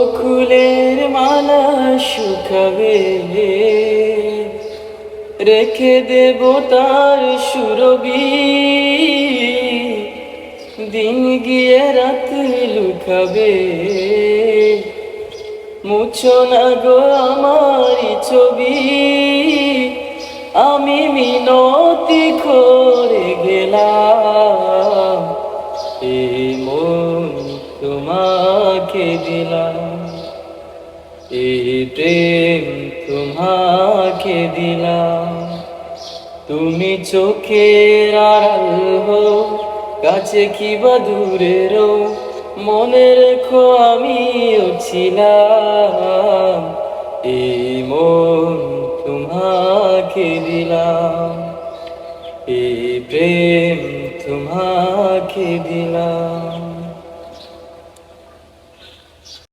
বকুলের মালা শুকাবে, রেখে দেব তার সুরবি, দিন গিয়ে রাত লুকাবে। মুছো না গো আমারি ছবি, আমি মিনতি করে গেলাম, এই মন তোমাকে দিলাম, এই প্রেম তোমাকে দিলাম। তুমি চোখের আড়াল হও, কাছে কিবা দূরেরও, মনে রেখো আমিও ছিলাম, এই মন তোমাকে দিলাম, এই প্রেম তোমাকে দিলাম।